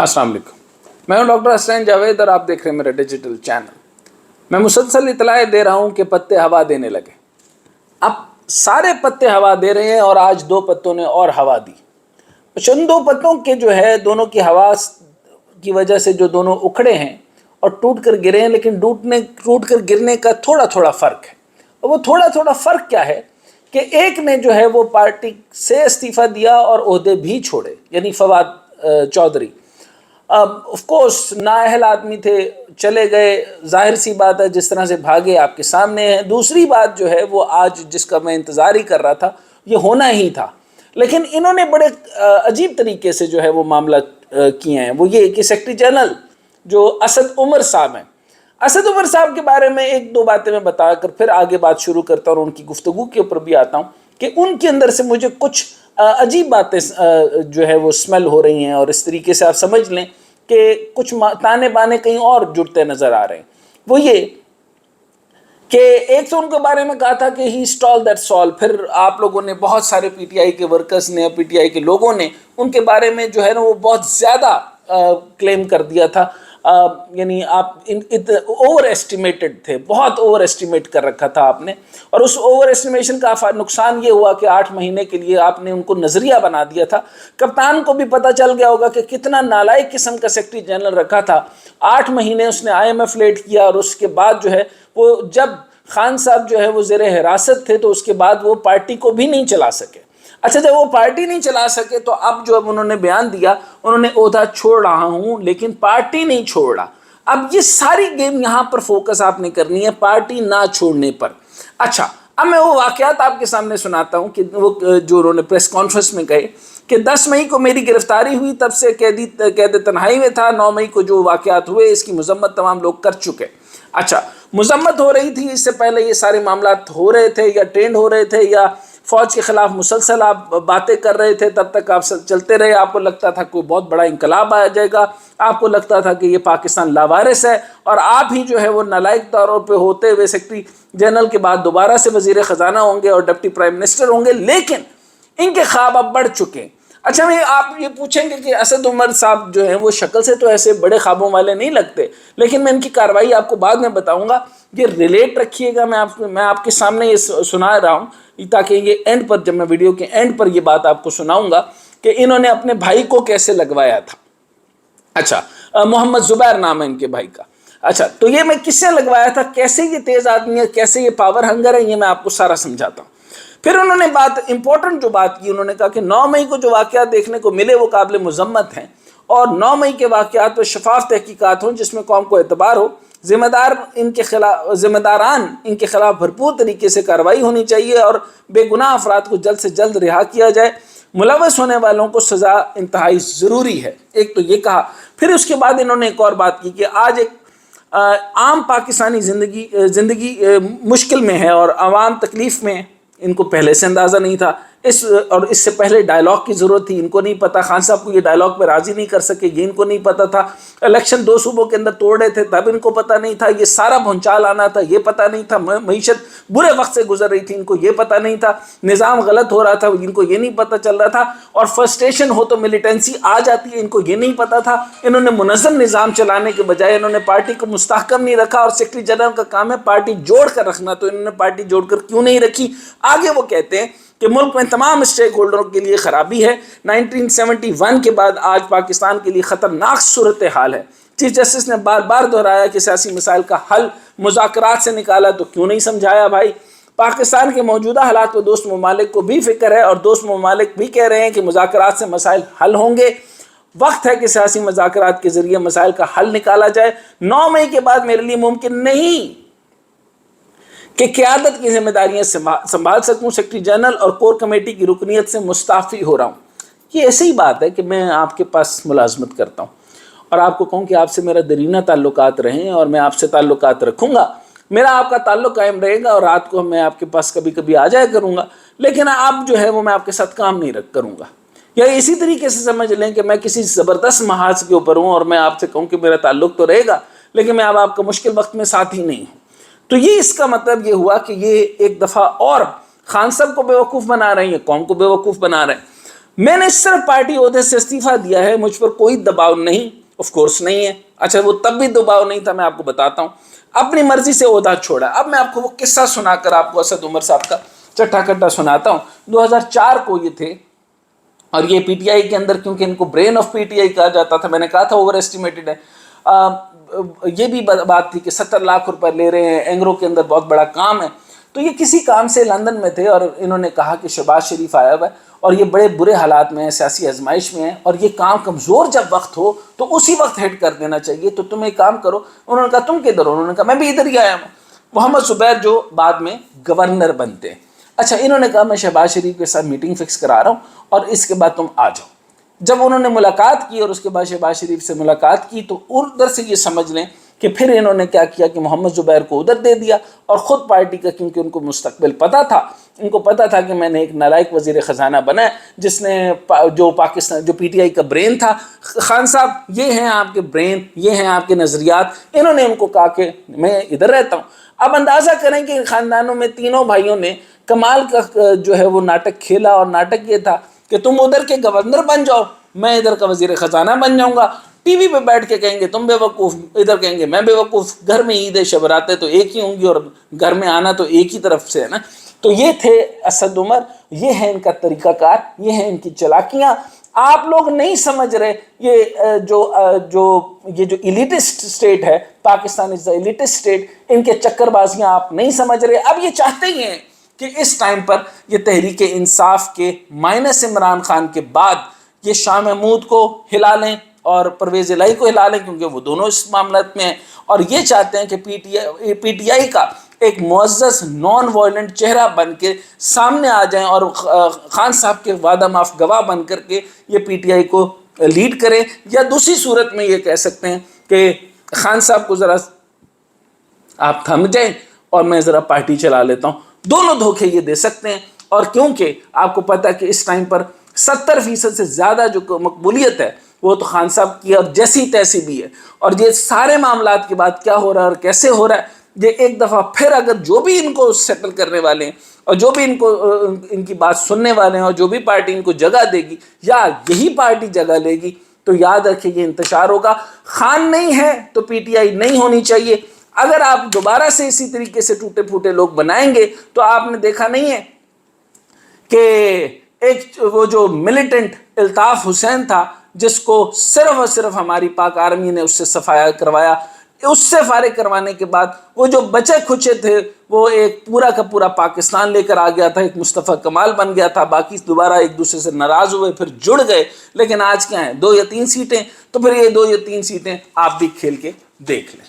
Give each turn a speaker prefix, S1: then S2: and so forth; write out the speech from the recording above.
S1: अस्सलाम वालेकुम, मैं हूं डॉक्टर हसनैन जावेद और आप देख रहे हैं मेरा डिजिटल चैनल। मैं मुसलसल इतलाएं दे रहा हूं कि पत्ते हवा देने लगे। अब सारे पत्ते हवा दे रहे हैं और आज दो पत्तों ने और हवा दी। उन दो पत्तों के जो है दोनों की हवा की वजह से जो दोनों उखड़े हैं और टूट कर गिरे हैं, लेकिन टूट कर गिरने का थोड़ा थोड़ा फ़र्क है। और वो थोड़ा थोड़ा फ़र्क क्या है कि एक ने जो है वो पार्टी से इस्तीफ़ा दिया और ओहदे भी छोड़े, यानी फवाद चौधरी। ऑफ कोर्स नाअहल आदमी थे, चले गए, जाहिर सी बात है, जिस तरह से भागे आपके सामने है। दूसरी बात जो है वो आज जिसका मैं इंतज़ार ही कर रहा था, ये होना ही था, लेकिन इन्होंने बड़े अजीब तरीके से जो है वो मामला किए हैं। वो ये कि सेक्रेटरी जनरल जो असद उमर साहब हैं, असद उमर साहब के बारे में एक दो बातें मैं बताकर फिर आगे बात शुरू करता हूँ और उनकी गुफ्तगू के ऊपर भी आता हूँ कि उनके अंदर से मुझे कुछ अजीब बातें जो है वो स्मेल हो रही हैं, और इस तरीके से आप समझ लें कि कुछ ताने बाने कहीं और जुड़ते नज़र आ रहे हैं। वो ये कि एक तो उनके बारे में कहा था कि ही स्टॉल दैट सॉल, फिर आप लोगों ने, बहुत सारे पीटीआई के वर्कर्स ने, पीटीआई के लोगों ने उनके बारे में जो है ना वो बहुत ज़्यादा क्लेम कर दिया था। यानी आप ओवर एस्टिमेटेड थे, बहुत ओवर एस्टिमेट कर रखा था आपने, और उस ओवर एस्टिमेशन का नुकसान ये हुआ कि 8 महीने के लिए आपने उनको नज़रिया बना दिया था। कप्तान को भी पता चल गया होगा कि कितना नालायक किस्म का सेक्रेटरी जनरल रखा था। 8 महीने उसने IMF लेट किया, और उसके बाद जो है वो, जब खान साहब जो है वो ज़ेर हिरासत थे, तो उसके बाद वो पार्टी को भी नहीं चला सके। अच्छा, जब वो पार्टी नहीं चला सके तो अब जो अब उन्होंने बयान दिया, उन्होंने ओहदा छोड़ रहा हूं लेकिन पार्टी नहीं छोड़ रहा। अब ये सारी गेम यहां पर फोकस आपने करनी है, पार्टी ना छोड़ने पर। अच्छा, अब मैं वो वाकयात आपके सामने सुनाता हूं कि वो जो उन्होंने प्रेस कॉन्फ्रेंस में कहे कि 10 मई को मेरी गिरफ्तारी हुई, तब से कैद तन्हाई में था। 9 मई को जो वाकयात हुए इसकी मजम्मत तमाम लोग कर चुके। अच्छा, मजम्मत हो रही थी, इससे पहले ये सारे मामला हो रहे थे या ट्रेंड हो रहे थे या फ़ौज के ख़िलाफ़ मुसलसल आप बातें कर रहे थे, तब तक आप चलते रहे। आपको लगता था कोई बहुत बड़ा इंकलाब आ जाएगा, आपको लगता था कि ये पाकिस्तान लावारिस है, और आप ही जो है वो नालायक तौर पे होते हुए सेक्रेटरी जनरल के बाद दोबारा से वज़ीर ख़जाना होंगे और डिप्टी प्राइम मिनिस्टर होंगे। लेकिन इनके ख्वाब अब बढ़ चुके हैं। अच्छा, मैं आप ये पूछेंगे कि असद उमर साहब जो हैं वो शक्ल से तो ऐसे बड़े ख्वाबों वाले नहीं लगते, लेकिन मैं इनकी कार्रवाई आपको बाद में बताऊंगा। ये रिलेट रखिएगा, मैं आपके सामने ये सुना रहा हूँ ताकि ये एंड पर, जब मैं वीडियो के एंड पर ये बात आपको सुनाऊंगा कि इन्होंने अपने भाई को कैसे लगवाया था। अच्छा, मोहम्मद जुबैर नाम है इनके भाई का। अच्छा, तो ये मैं किससे लगवाया था, कैसे ये तेज़ आदमी है, कैसे ये पावर हंगर है, ये मैं आपको सारा समझाता हूँ। फिर उन्होंने बात, इंपॉर्टेंट जो बात की, उन्होंने कहा कि 9 मई को जो वाक़यात देखने को मिले वो काबिल मज़म्मत हैं, और 9 मई के वाक़यात पर शफाफ तहकीकात हों जिसमें कौम को एतबार हो। ज़िम्मेदारान इनके ख़िलाफ़ भरपूर तरीके से कार्रवाई होनी चाहिए और बेगुनाह अफराद को जल्द से जल्द रिहा किया जाए। मुलव्वस होने वालों को सज़ा इंतहाई ज़रूरी है। एक तो ये कहा। फिर उसके बाद इन्होंने एक और बात की कि आज एक आम पाकिस्तानी ज़िंदगी मुश्किल में है और आवाम तकलीफ़ में, इनको पहले से अंदाज़ा नहीं था। और इससे पहले डायलॉग की ज़रूरत थी, इनको नहीं पता। खान साहब को ये डायलॉग पे राज़ी नहीं कर सके, ये इनको नहीं पता था। इलेक्शन 2 सूबों के अंदर तोड़ रहे थे, तब इनको पता नहीं था। ये सारा भूचाल आना था, ये पता नहीं था। मईशत बुरे वक्त से गुजर रही थी, इनको ये पता नहीं था। निज़ाम गलत हो रहा था, इनको ये नहीं पता चल रहा था। और फ्रस्ट्रेशन हो तो मिलिटेंसी आ जाती है, इनको ये नहीं पता था। इन्होंने मुनज़्ज़म निज़ाम चलाने के बजाय इन्होंने पार्टी को मुस्तहकम नहीं रखा, और सेक्रेटरी जनरल का काम है पार्टी जोड़ कर रखना, तो इन्होंने पार्टी जोड़ कर क्यों नहीं रखी। आगे वो कहते हैं कि मुल्क में तमाम स्टेक होल्डरों के लिए ख़राबी है। 1971 के बाद आज पाकिस्तान के लिए ख़तरनाक सूरत हाल है। चीफ जस्टिस ने बार बार दोहराया कि सियासी मसाइल का हल मुज़ाकरात से निकाला, तो क्यों नहीं समझाया भाई। पाकिस्तान के मौजूदा हालात पर दोस्त ममालिक को भी फ़िक्र है, और दोस्त ममालिक भी कह रहे हैं कि मुज़ाकरात से मसाइल हल होंगे। वक्त है कि सियासी मुज़ाकरात के ज़रिए मसाइल का हल निकाला जाए। 9 मई के बाद मेरे लिए मुमकिन नहीं कि क़यादत की जिम्मेदारियां संभाल सकूं। सेक्रेटरी जनरल और कोर कमेटी की रुकनीत से मुस्ताफ़ी हो रहा हूं। ये ऐसी ही बात है कि मैं आपके पास मुलाजमत करता हूं और आपको कहूं कि आपसे मेरा दरीना ताल्लुकात रहें, और मैं आपसे ताल्लुकात रखूंगा, मेरा आपका ताल्लुक कायम रहेगा, और रात को मैं आपके पास कभी कभी आ जाया करूँगा, लेकिन आप जो है वो मैं आपके साथ काम नहीं करूँगा। या इसी तरीके से समझ लें कि मैं किसी ज़बरदस्त महाज के ऊपर हूँ और मैं आपसे कहूँ कि मेरा ताल्लुक तो रहेगा, लेकिन मैं अब आपका मुश्किल वक्त में साथ ही नहीं हूँ। तो ये इसका मतलब ये हुआ कि ये एक दफ़ा और खान साहब को बेवकूफ़ बना रहे हैं, कौम को बेवकूफ़ बना रहे हैं। میں نے صرف پارٹی عہدے سے استعفیٰ دیا ہے, مجھ پر کوئی دباؤ نہیں, آف کورس نہیں ہے. اچھا وہ تب بھی دباؤ نہیں تھا, میں آپ کو بتاتا ہوں. اپنی مرضی سے عہدہ چھوڑا. اب میں آپ کو وہ قصہ سنا کر آپ کو اسد عمر صاحب کا چٹا کٹا سناتا ہوں. 2004 کو یہ تھے, اور یہ پی ٹی آئی کے اندر, کیونکہ ان کو brain of P T I کہا جاتا تھا, میں نے کہا تھا اوور اسٹیمیٹڈ ہے. یہ بھی بات تھی کہ 70 لاکھ روپے لے رہے ہیں, اینگرو کے اندر بہت بڑا کام ہے. تو یہ کسی کام سے لندن میں تھے, اور انہوں نے کہا کہ شہباز شریف آیا ہوا ہے اور یہ بڑے برے حالات میں ہیں, سیاسی آزمائش میں ہیں, اور یہ کام کمزور جب وقت ہو تو اسی وقت ہیڈ کر دینا چاہیے, تو تم ایک کام کرو. انہوں نے کہا تم کدھر ہو؟ انہوں نے کہا میں بھی ادھر ہی آیا ہوں. محمد زبیر جو بعد میں گورنر بنتے ہیں. اچھا انہوں نے کہا میں شہباز شریف کے ساتھ میٹنگ فکس کرا رہا ہوں, اور اس کے بعد تم آ جاؤ. جب انہوں نے ملاقات کی اور اس کے بعد شہباز شریف سے ملاقات کی, تو ادھر سے یہ سمجھ لیں کہ پھر انہوں نے کیا کیا کہ محمد زبیر کو ادھر دے دیا, اور خود پارٹی کا, کیونکہ ان کو مستقبل پتہ تھا, ان کو پتہ تھا کہ میں نے ایک نالائق وزیر خزانہ بنا ہے جس نے جو پاکستان, جو پی ٹی آئی کا برین تھا. خان صاحب یہ ہیں آپ کے برین, یہ ہیں آپ کے نظریات. انہوں نے ان کو کہا کہ میں ادھر رہتا ہوں. اب اندازہ کریں کہ خاندانوں میں تینوں بھائیوں نے کمال کا جو ہے وہ ناٹک کھیلا, اور ناٹک یہ تھا کہ تم ادھر کے گورنر بن جاؤ, میں ادھر کا وزیر خزانہ بن جاؤں گا. ٹی وی پہ بیٹھ کے کہیں گے تم بے وقوف, ادھر کہیں گے میں بے وقوف. گھر میں عید شب براتیں تو ایک ہی ہوں گی, اور گھر میں آنا تو ایک ہی طرف سے ہے نا. تو یہ تھے اسد عمر, یہ ہے ان کا طریقہ کار, یہ ہیں ان کی چلاکیاں. آپ لوگ نہیں سمجھ رہے یہ جو ایلیٹسٹ اسٹیٹ ہے, پاکستان از دا ایلیٹسٹ اسٹیٹ, ان کے چکر بازیاں آپ نہیں سمجھ رہے. اب یہ چاہتے ہی ہیں کہ اس ٹائم پر یہ تحریک انصاف کے مائنس عمران خان کے بعد یہ شاہ محمود کو ہلا لیں اور پرویز الہی کو ہلا لیں, کیونکہ وہ دونوں اس معاملات میں ہیں. اور یہ چاہتے ہیں کہ پی ٹی آئی کا ایک معزز نان وائلنٹ چہرہ بن کے سامنے آ جائیں, اور خان صاحب کے وعدہ معاف گواہ بن کر کے یہ پی ٹی آئی کو لیڈ کریں. یا دوسری صورت میں یہ کہہ سکتے ہیں کہ خان صاحب کو ذرا آپ تھم جائیں اور میں ذرا پارٹی چلا لیتا ہوں. دونوں دھوکے یہ دے سکتے ہیں. اور کیونکہ آپ کو پتہ ہے کہ اس ٹائم پر 70% سے زیادہ جو مقبولیت ہے وہ تو خان صاحب کی اور جیسی تیسی بھی ہے. اور یہ سارے معاملات کے بعد کیا ہو رہا ہے اور کیسے ہو رہا ہے, یہ ایک دفعہ پھر اگر جو بھی ان کو سیٹل کرنے والے ہیں, اور جو بھی ان کی بات سننے والے ہیں, اور جو بھی پارٹی ان کو جگہ دے گی, یا یہی پارٹی جگہ لے گی, تو یاد رکھیں یہ انتشار ہوگا. خان نہیں ہے تو پی ٹی آئی نہیں ہونی چاہیے. اگر آپ دوبارہ سے اسی طریقے سے ٹوٹے پھوٹے لوگ بنائیں گے, تو آپ نے دیکھا نہیں ہے کہ ایک وہ جو ملیٹنٹ الطاف حسین تھا, جس کو صرف اور صرف ہماری پاک آرمی نے اس سے صفایا کروایا, اس سے فارغ کروانے کے بعد وہ جو بچے کھچے تھے وہ ایک پورا کا پورا پاکستان لے کر آ گیا تھا, ایک مصطفیٰ کمال بن گیا تھا. باقی دوبارہ ایک دوسرے سے ناراض ہوئے, پھر جڑ گئے. لیکن آج کیا ہیں 2 یا 3 سیٹیں, تو پھر یہ 2 یا 3 سیٹیں آپ بھی کھیل کے دیکھ لیں.